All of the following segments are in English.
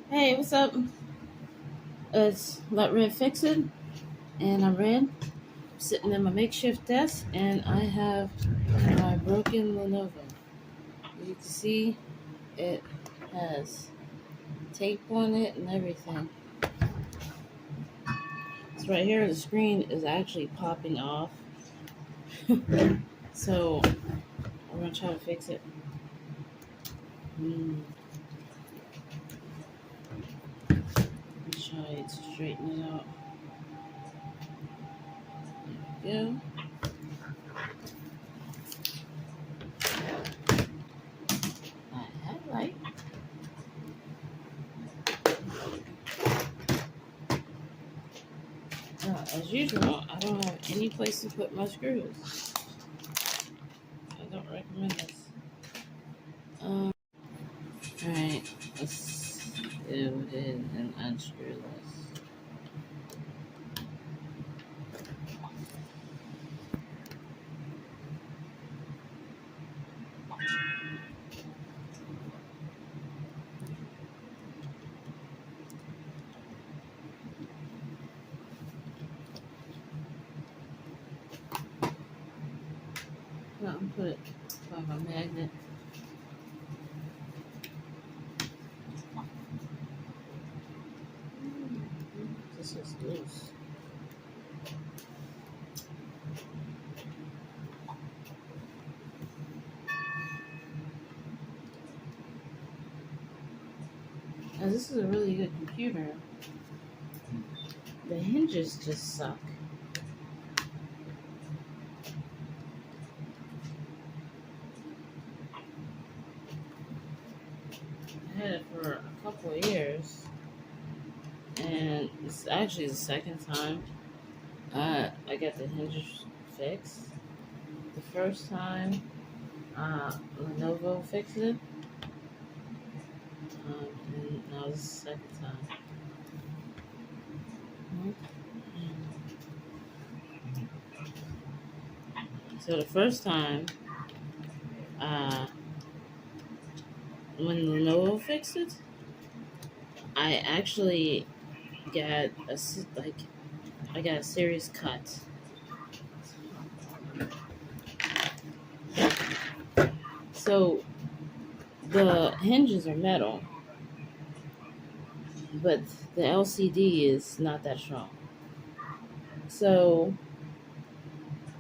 Hey, what's up? It's Let Red Fix It, and I'm Red, sitting at my makeshift desk, and I have my broken Lenovo. You can see it has tape on it and everything. So right here, the screen is actually popping off. So I'm gonna try to fix it. Mm, try to straighten it out. There we go. I have light. As usual, I don't have any place to put my screws. I don't recommend this. Alright, let's go ahead and unscrew this. No, I'm put it by my magnet. This is loose. Now, this is a really good computer. The hinges just suck. I had it for a couple of years, and it's actually the second time I got the hinges fixed. The first time, Lenovo fixed it, and now this is the second time. So the first time, uh, when Lenovo fixed it, I actually got like I got a serious cut. So the hinges are metal, but the LCD is not that strong. So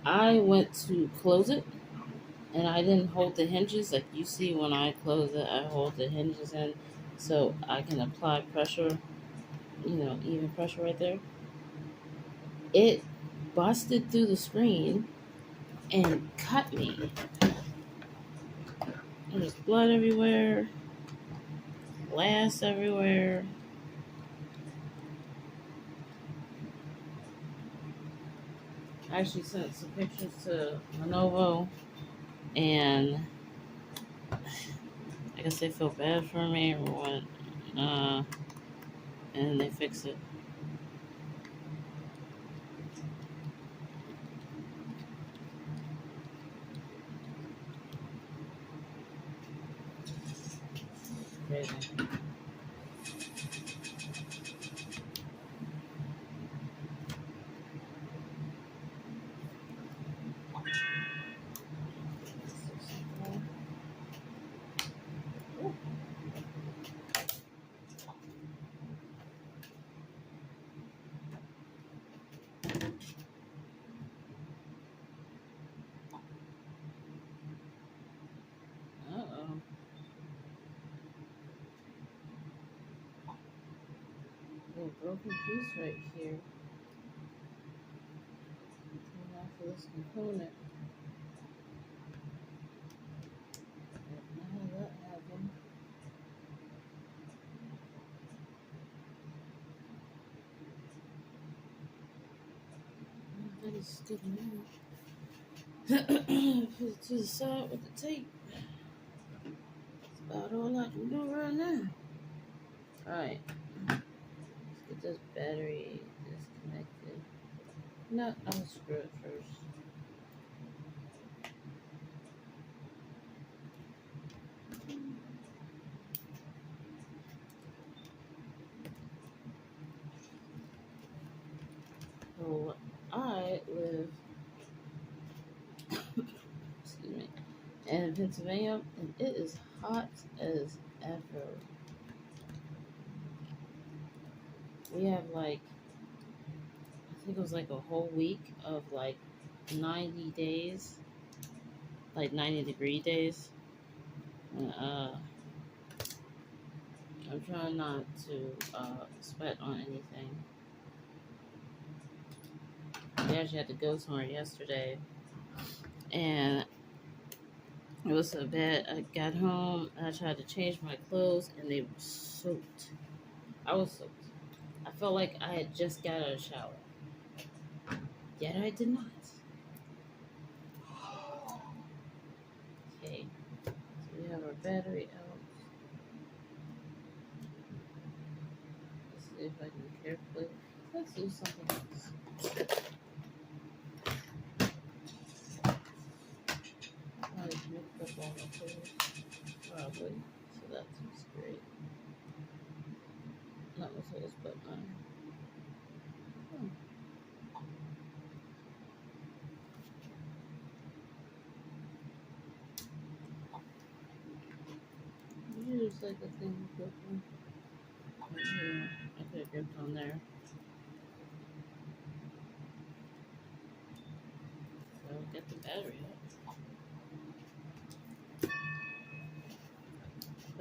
I went to close it, and I didn't hold the hinges like you see when I close it. I hold the hinges in so I can apply pressure, even pressure right there. It busted through the screen and cut me. There's blood everywhere, glass everywhere. I actually sent some pictures to Lenovo, and I guess they feel bad for me or what. Uh, and they fixed it. Crazy. Uh-oh. A broken piece right here. Coming off of this component. How did that happen? That is good enough. Put it to the side with the tape. That's about all I can do right now. Alright. Let's get this battery disconnected. No, I'll screw it first. So I live, excuse me, in Pennsylvania, and it is hot as ever. We have like, I think it was like a whole week of like 90 days, like 90-degree days. And, I'm trying not to sweat on anything. We actually had to go somewhere yesterday, and it was so bad. I got home, and I tried to change my clothes, and they were soaked. I was soaked. I felt like I had just got out of the shower. Yet I did not. Okay, so we have our battery out. Let's see if I can carefully. Let's do something else. I mixed up all my clothes. Probably. So that's great. Not my clothes, but mine. Hmm. Use like a thing to grip on. Right here. I could have gripped on there. So get the battery out.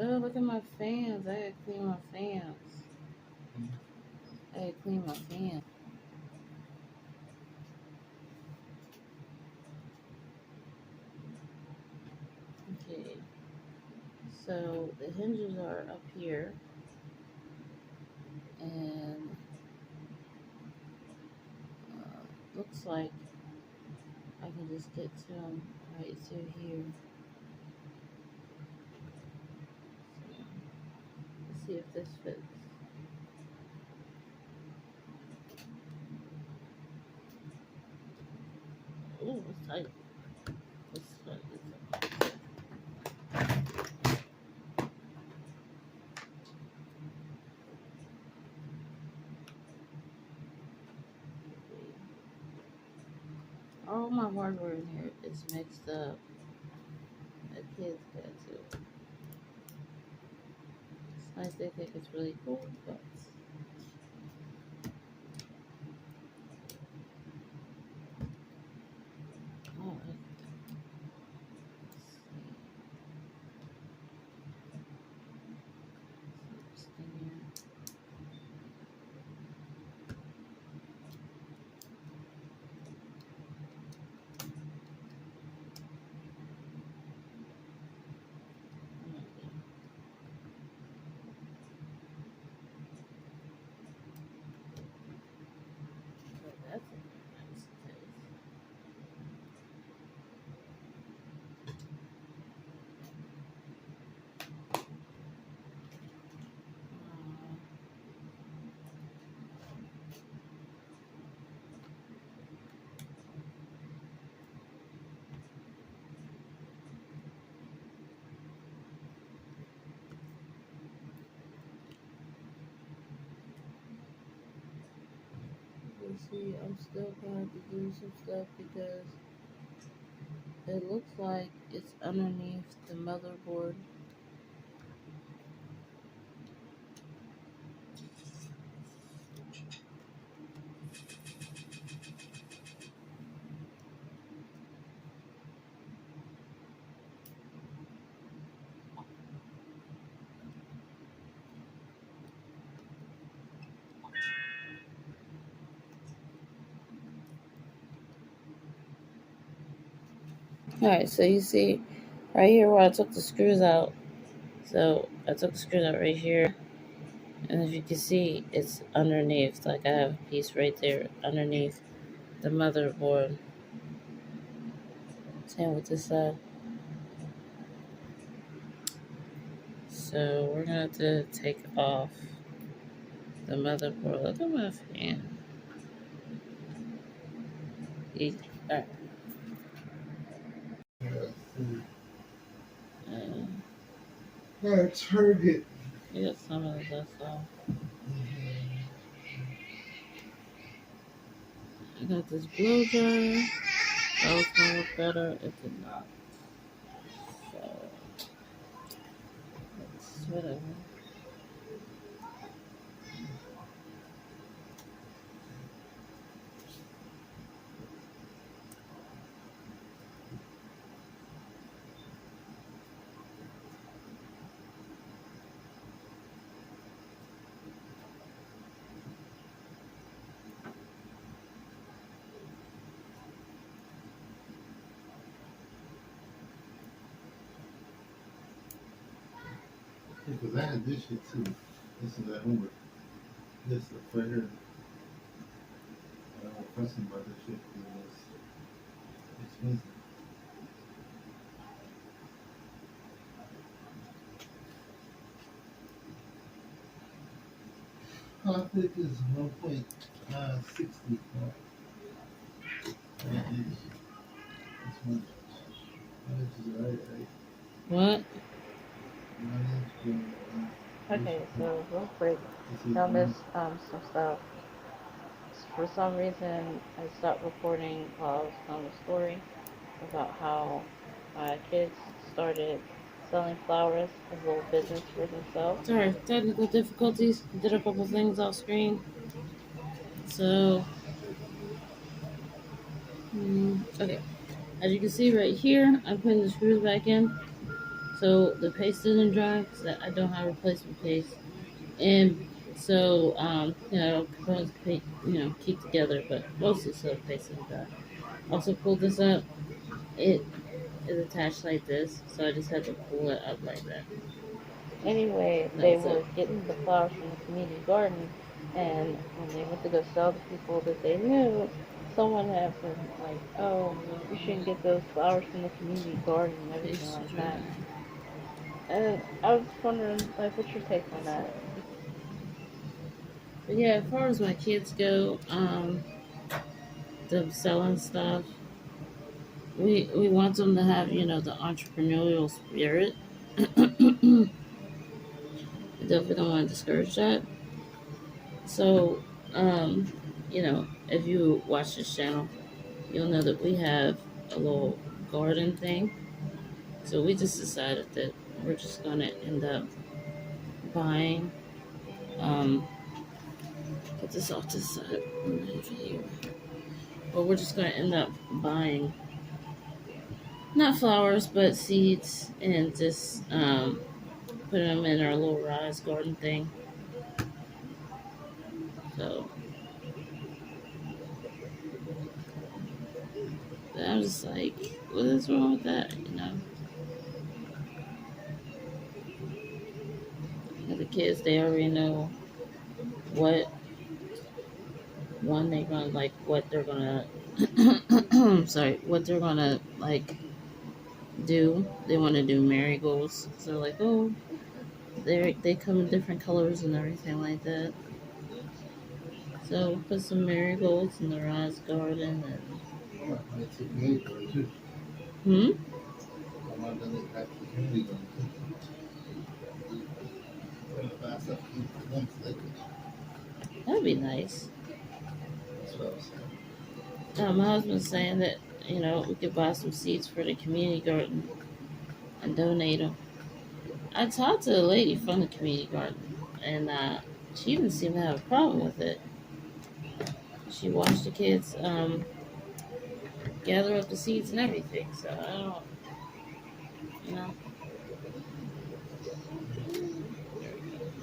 Oh, look at my fans. I gotta clean my fans. I gotta clean my fans. Okay. So the hinges are up here, and looks like I can just get to them right through here. So let's see if this fits. Oh, it's tight. Let's try this. All my hardware in here is mixed up. The kids got to. It's nice they think it's really cool, but oh, let's see. So that's a nice taste. You see, I'm still going to do some stuff because it looks like it's underneath the motherboard. Alright, so you see right here where I took the screws out. So I took the screws out right here. And as you can see, it's underneath. Like I have a piece right there underneath the motherboard. Same with this side. So we're gonna have to take off the motherboard. Look at my fan. Easy. Alright. Target. You got some of the dust off. I got this blow dryer. That was gonna look better. It did not. So it's whatever. Because I had this shit too. This is at homework. This is right here. I was fussing about this shit because it was expensive. I think it's 1.60. It's much. This is right. What? 1 inch. Okay, so real quick, This is I one. missed some stuff. For some reason, I stopped recording while I was telling the story about how my kids started selling flowers as a little business for themselves. Sorry, technical difficulties. Did a couple things off screen. So, okay. As you can see right here, I'm putting the screws back in. So the paste didn't dry because I don't have replacement paste. And so, components keep together, but mostly so the paste didn't dry. Also pulled this up. It is attached like this, so I just had to pull it up like that. Anyway, That they was it. were getting the flowers from the community garden, and when they went to go sell to people that they knew, someone had been like, "Oh, you shouldn't get those flowers from the community garden," and everything Paste like dry. that. And I was just wondering, like, what's your take on that? But yeah, as far as my kids go, them selling stuff, we want them to have the entrepreneurial spirit. I definitely don't want to discourage that. So, if you watch this channel, you'll know that we have a little garden thing. So we just decided that we're just gonna end up buying. Um, put this off to the side. Here. But we're just gonna end up buying not flowers but seeds and just putting them in our little rise garden thing. So I'm just like, what is wrong with that? The kids, they already know what they're gonna like, what they're gonna sorry, what they're gonna like do. They want to do marigolds, so they're like, oh, they come in different colors and everything like that. So put some marigolds in the rose garden and Oh, I might take me going too. hmm, I want to look at the community going too. I'm gonna buy something for them so they can. that'd be nice. That's what I was saying. My husband's saying that we could buy some seeds for the community garden and donate them. I talked to the lady from the community garden, and she didn't seem to have a problem with it. She watched the kids gather up the seeds and everything. So I don't, you know,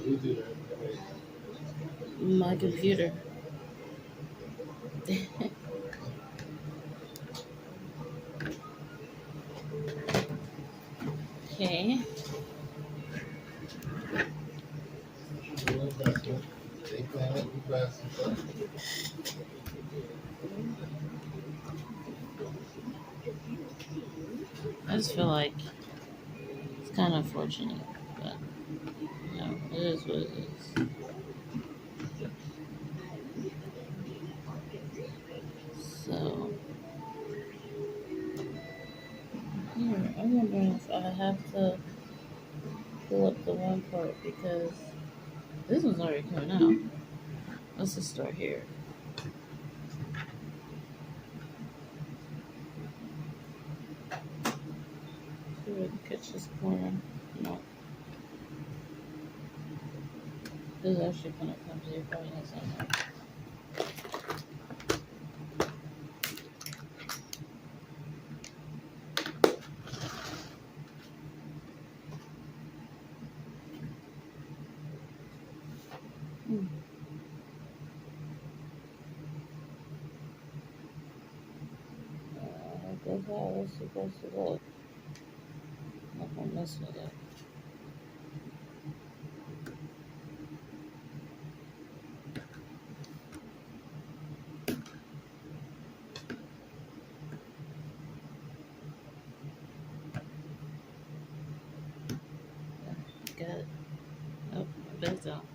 We do that. my computer. Okay. We'll buy some. They plan it. We buy some stuff. I just feel like it's kind of unfortunate, but it is what it is. So here, I'm wondering if I have to pull up the one part because this one's already coming out. Let's just start here. we can catch this corner. No, this is actually kind of clumsy. It probably has something. That's how it's supposed to look. I'm not gonna mess with it. Got it. Oh, my bed's out.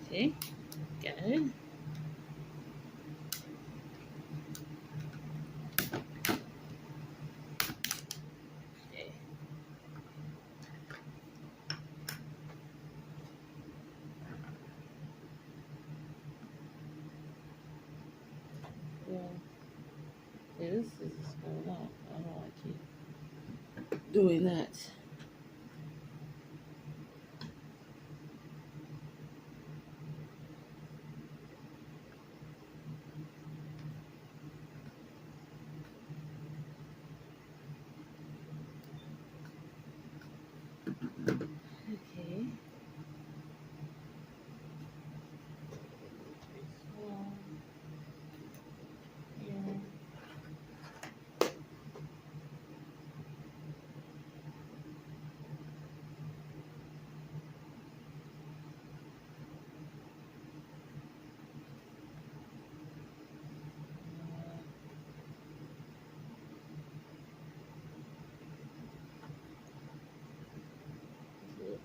Okay, got it. Okay. Yeah. See, this is going on. I don't want to keep doing that. Okay. So, yeah.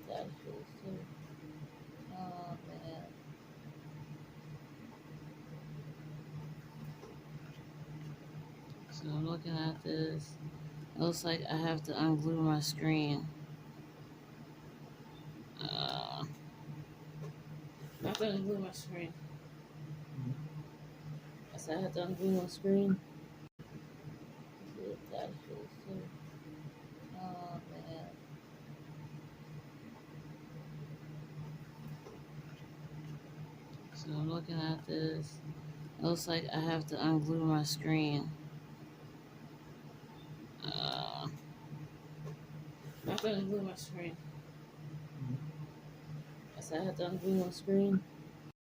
That feels so. Oh man. So I'm looking at this. It looks like I have to unglue my screen. I'm gonna glue my screen. I said I have to unglue my screen. That feels so. Oh man. So I'm looking at this. It looks like I have to unglue my screen. I'm gonna glue my screen. I said I have to unglue my screen.